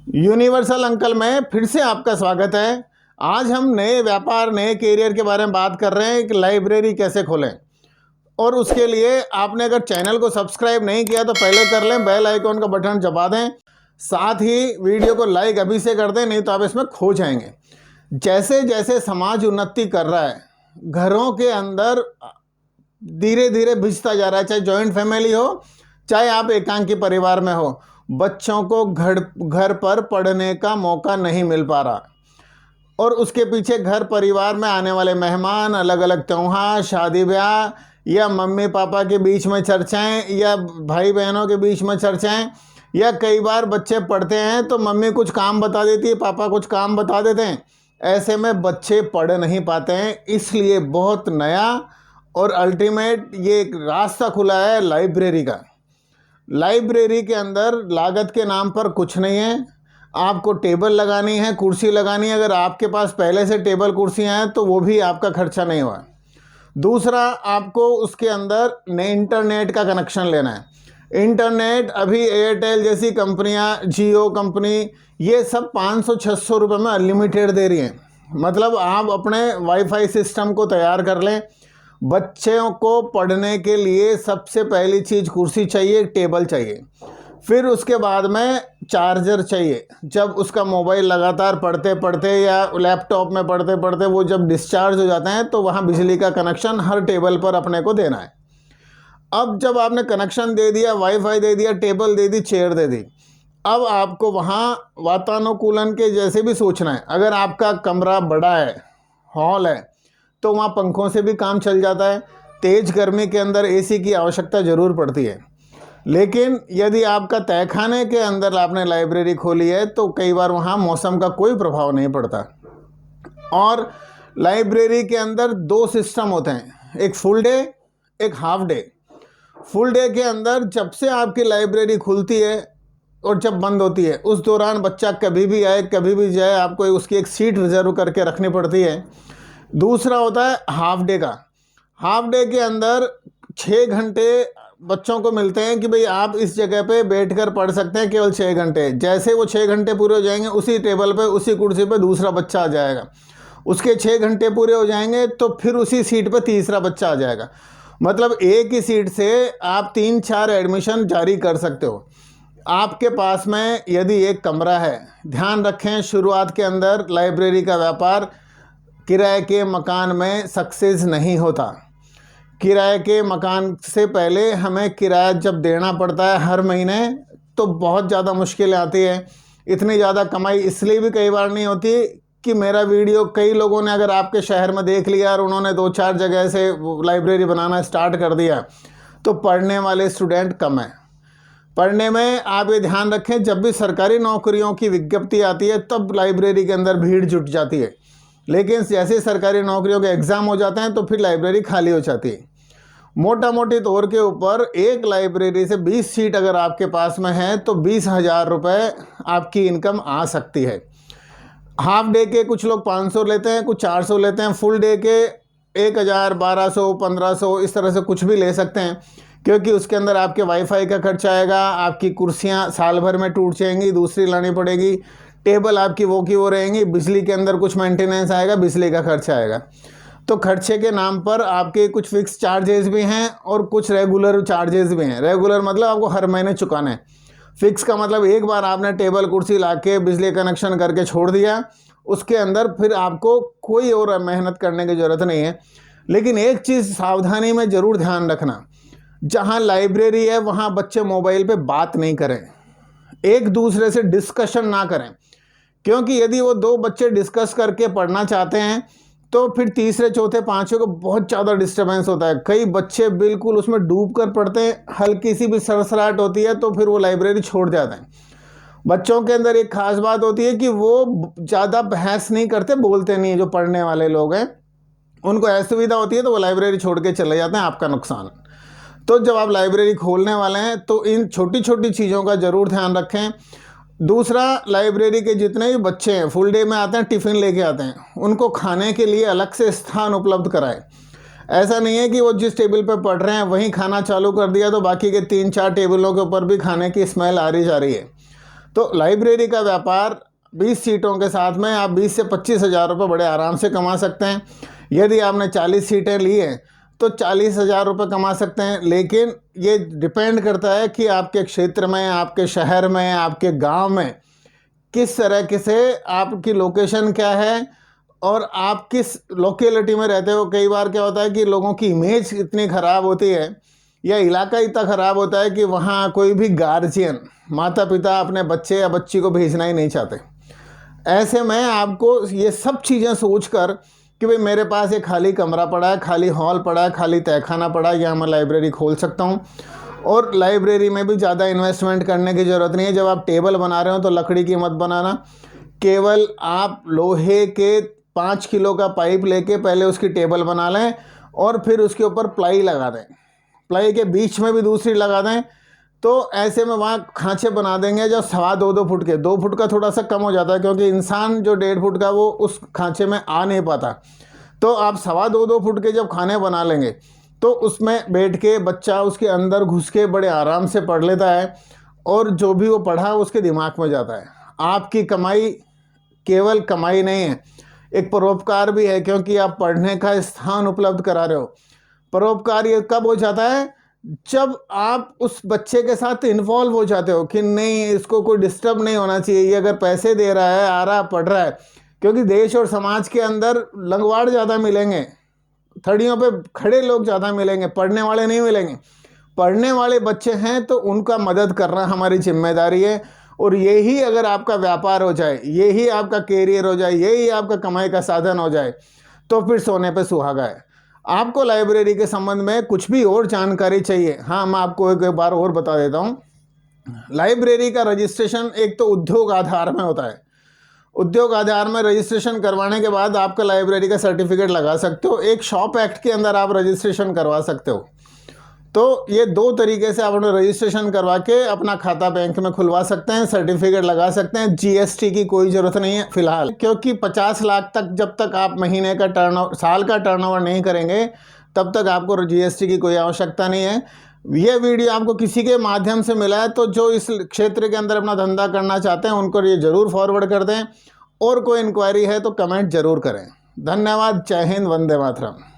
Universal uncle में फिर से आपका स्वागत है। आज हम नए व्यापार नए कैरियर के बारे में बात कर रहे हैं कि लाइब्रेरी कैसे खोलें। और उसके लिए आपने अगर चैनल को सब्सक्राइब नहीं किया तो पहले कर लें, बेल आइकॉन का बटन दबा दें, साथ ही वीडियो को लाइक अभी से कर दें, नहीं तो आप इसमें खो जाएंगे। जैसे जैसे समाज उन्नति कर रहा है, घरों के अंदर धीरे धीरे भिजता जा रहा है, चाहे जॉइंट फैमिली हो चाहे आप एकांकी परिवार में हो, बच्चों को घर पर पढ़ने का मौका नहीं मिल पा रहा। और उसके पीछे घर परिवार में आने वाले मेहमान, अलग अलग त्यौहार, शादी ब्याह, या मम्मी पापा के बीच में चर्चाएं, या भाई बहनों के बीच में चर्चाएं, या कई बार बच्चे पढ़ते हैं तो मम्मी कुछ काम बता देती है, पापा कुछ काम बता देते हैं। ऐसे में बच्चे पढ़ नहीं पाते हैं। इसलिए बहुत नया और अल्टीमेट ये एक रास्ता खुला है लाइब्रेरी का। लाइब्रेरी के अंदर लागत के नाम पर कुछ नहीं है। आपको टेबल लगानी है, कुर्सी लगानी है। अगर आपके पास पहले से टेबल कुर्सियाँ हैं तो वो भी आपका खर्चा नहीं हुआ। दूसरा, आपको उसके अंदर इंटरनेट का कनेक्शन लेना है। इंटरनेट अभी एयरटेल जैसी कंपनियां, जियो कंपनी, ये सब 500-600 रुपये में अनलिमिटेड दे रही हैं। मतलब आप अपने वाईफाई सिस्टम को तैयार कर लें। बच्चों को पढ़ने के लिए सबसे पहली चीज़ कुर्सी चाहिए, टेबल चाहिए, फिर उसके बाद में चार्जर चाहिए। जब उसका मोबाइल लगातार पढ़ते पढ़ते या लैपटॉप में पढ़ते पढ़ते वो जब डिस्चार्ज हो जाते हैं तो वहाँ बिजली का कनेक्शन हर टेबल पर अपने को देना है। अब जब आपने कनेक्शन दे दिया, वाईफाई दे दिया, टेबल दे दी, चेयर दे दी, अब आपको वहाँ वातानुकूलन के जैसे भी सोचना है। अगर आपका कमरा बड़ा है, हॉल है, तो वहाँ पंखों से भी काम चल जाता है। तेज़ गर्मी के अंदर एसी की आवश्यकता ज़रूर पड़ती है। लेकिन यदि आपका तहखाने के अंदर आपने लाइब्रेरी खोली है तो कई बार वहाँ मौसम का कोई प्रभाव नहीं पड़ता। और लाइब्रेरी के अंदर 2 सिस्टम होते हैं, एक फुल डे, एक हाफ डे। फुल डे के अंदर जब से आपकी लाइब्रेरी खुलती है और जब बंद होती है, उस दौरान बच्चा कभी भी आए कभी भी जाए, आपको उसकी एक सीट रिजर्व करके रखनी पड़ती है। दूसरा होता है हाफ डे का। हाफ डे के अंदर 6 घंटे बच्चों को मिलते हैं कि भाई आप इस जगह पे बैठकर पढ़ सकते हैं, केवल 6 घंटे। जैसे वो 6 घंटे पूरे हो जाएंगे, उसी टेबल पे, उसी कुर्सी पे दूसरा बच्चा आ जाएगा। उसके 6 घंटे पूरे हो जाएंगे तो फिर उसी सीट पे तीसरा बच्चा आ जाएगा। मतलब एक ही सीट से आप 3-4 एडमिशन जारी कर सकते हो। आपके पास में यदि एक कमरा है, ध्यान रखें शुरुआत के अंदर लाइब्रेरी का व्यापार किराए के मकान में सक्सेस नहीं होता। किराए के मकान से पहले हमें किराया जब देना पड़ता है हर महीने तो बहुत ज़्यादा मुश्किलें आती है। इतनी ज़्यादा कमाई इसलिए भी कई बार नहीं होती कि मेरा वीडियो कई लोगों ने अगर आपके शहर में देख लिया और उन्होंने 2-4 जगह से लाइब्रेरी बनाना स्टार्ट कर दिया तो पढ़ने वाले स्टूडेंट कम हैं। पढ़ने में आप ये ध्यान रखें, जब भी सरकारी नौकरियों की विज्ञप्ति आती है तब लाइब्रेरी के अंदर भीड़ जुट जाती है। लेकिन जैसे सरकारी नौकरियों के एग्ज़ाम हो जाते हैं तो फिर लाइब्रेरी खाली हो जाती है। मोटा मोटी तौर के ऊपर एक लाइब्रेरी से 20 सीट अगर आपके पास में है तो 20,000 रुपये आपकी इनकम आ सकती है। हाफ डे के कुछ लोग 500 लेते हैं, कुछ 400 लेते हैं। फुल डे के 1,000, 1200, 1500 इस तरह से कुछ भी ले सकते हैं, क्योंकि उसके अंदर आपके वाईफाई का खर्चा आएगा, आपकी कुर्सियाँ साल भर में टूट जाएंगी, दूसरी लानी पड़ेगी, टेबल आपकी वो की वो रहेंगी, बिजली के अंदर कुछ मेंटेनेंस आएगा, बिजली का खर्चा आएगा। तो खर्चे के नाम पर आपके कुछ फिक्स चार्जेस भी हैं और कुछ रेगुलर चार्जेस भी हैं। रेगुलर मतलब आपको हर महीने चुकाना है। फिक्स का मतलब एक बार आपने टेबल कुर्सी लाके बिजली कनेक्शन करके छोड़ दिया, उसके अंदर फिर आपको कोई और मेहनत करने की ज़रूरत नहीं है। लेकिन एक चीज़ सावधानी में ज़रूर ध्यान रखना, जहाँ लाइब्रेरी है वहाँ बच्चे मोबाइल पे बात नहीं करें, एक दूसरे से डिस्कशन ना करें। क्योंकि यदि वो 2 बच्चे डिस्कस करके पढ़ना चाहते हैं तो फिर तीसरे चौथे पाँचवें को बहुत ज़्यादा डिस्टर्बेंस होता है। कई बच्चे बिल्कुल उसमें डूब कर पढ़ते हैं, हल्की सी भी सरसराहट होती है तो फिर वो लाइब्रेरी छोड़ जाते हैं। बच्चों के अंदर एक ख़ास बात होती है कि वो ज़्यादा बहस नहीं करते, बोलते नहीं है। जो पढ़ने वाले लोग हैं उनको असुविधा होती है तो वो लाइब्रेरी छोड़ के चले जाते हैं, आपका नुकसान। तो जब आप लाइब्रेरी खोलने वाले हैं तो इन छोटी छोटी चीज़ों का ज़रूर ध्यान रखें। दूसरा, लाइब्रेरी के जितने भी बच्चे हैं फुल डे में आते हैं, टिफ़िन लेके आते हैं, उनको खाने के लिए अलग से स्थान उपलब्ध कराएं। ऐसा नहीं है कि वो जिस टेबल पे पढ़ रहे हैं वहीं खाना चालू कर दिया तो बाकी के 3-4 टेबलों के ऊपर भी खाने की स्मेल आ रही जा रही है। तो लाइब्रेरी का व्यापार 20 सीटों के साथ में आप 20 से 25 हज़ार रुपये बड़े आराम से कमा सकते हैं। यदि आपने 40 सीटें ली हैं तो 40,000 रुपये कमा सकते हैं। लेकिन ये डिपेंड करता है कि आपके क्षेत्र में, आपके शहर में, आपके गांव में किस तरह से आपकी लोकेशन क्या है और आप किस लोकेलिटी में रहते हो। कई बार क्या होता है कि लोगों की इमेज इतनी ख़राब होती है या इलाका इतना ख़राब होता है कि वहाँ कोई भी गार्जियन, माता पिता अपने बच्चे या बच्ची को भेजना ही नहीं चाहते। ऐसे में आपको ये सब चीज़ें सोचकर कि भाई मेरे पास एक खाली कमरा पड़ा है, खाली हॉल पड़ा है, खाली तहखाना पड़ा है, यहाँ मैं लाइब्रेरी खोल सकता हूँ। और लाइब्रेरी में भी ज़्यादा इन्वेस्टमेंट करने की ज़रूरत नहीं है। जब आप टेबल बना रहे हो तो लकड़ी की मत बनाना, केवल आप लोहे के 5 किलो का पाइप लेके पहले उसकी टेबल बना लें और फिर उसके ऊपर प्लाई लगा दें, प्लाई के बीच में भी दूसरी लगा दें। तो ऐसे में वहाँ खांचे बना देंगे जो 2.25 फुट के, 2 फुट का थोड़ा सा कम हो जाता है क्योंकि इंसान जो 1.5 फुट का वो उस खांचे में आ नहीं पाता। तो आप 2.25 फुट के जब खाने बना लेंगे तो उसमें बैठ के बच्चा उसके अंदर घुस के बड़े आराम से पढ़ लेता है और जो भी वो पढ़ा उसके दिमाग में जाता है। आपकी कमाई केवल कमाई नहीं है, एक परोपकार भी है, क्योंकि आप पढ़ने का स्थान उपलब्ध करा रहे हो। परोपकार ये कब हो जाता है? जब आप उस बच्चे के साथ इन्वॉल्व हो जाते हो कि नहीं, इसको कोई डिस्टर्ब नहीं होना चाहिए, ये अगर पैसे दे रहा है, आ रहा, पढ़ रहा है। क्योंकि देश और समाज के अंदर लंगवाड़ ज़्यादा मिलेंगे, थड़ियों पे खड़े लोग ज़्यादा मिलेंगे, पढ़ने वाले नहीं मिलेंगे। पढ़ने वाले बच्चे हैं तो उनका मदद करना हमारी जिम्मेदारी है। और यही अगर आपका व्यापार हो जाए, यही आपका कैरियर हो जाए, यही आपका कमाई का साधन हो जाए तो फिर सोने पे सुहागा है। आपको लाइब्रेरी के संबंध में कुछ भी और जानकारी चाहिए, हाँ मैं आपको एक बार और बता देता हूँ। लाइब्रेरी का रजिस्ट्रेशन एक तो उद्योग आधार में होता है। उद्योग आधार में रजिस्ट्रेशन करवाने के बाद आपका लाइब्रेरी का सर्टिफिकेट लगा सकते हो। एक शॉप एक्ट के अंदर आप रजिस्ट्रेशन करवा सकते हो। तो ये 2 तरीके से आप अपना रजिस्ट्रेशन करवा के अपना खाता बैंक में खुलवा सकते हैं, सर्टिफिकेट लगा सकते हैं। जीएसटी की कोई ज़रूरत नहीं है फिलहाल, क्योंकि 50 लाख तक जब तक आप महीने का टर्नओवर, साल का टर्नओवर नहीं करेंगे तब तक आपको जीएसटी की कोई आवश्यकता नहीं है। ये वीडियो आपको किसी के माध्यम से मिला है तो जो इस क्षेत्र के अंदर अपना धंधा करना चाहते हैं उनको ये ज़रूर फॉरवर्ड कर दें। और कोई इंक्वायरी है तो कमेंट ज़रूर करें। धन्यवाद। जय हिंद, वंदे मातरम।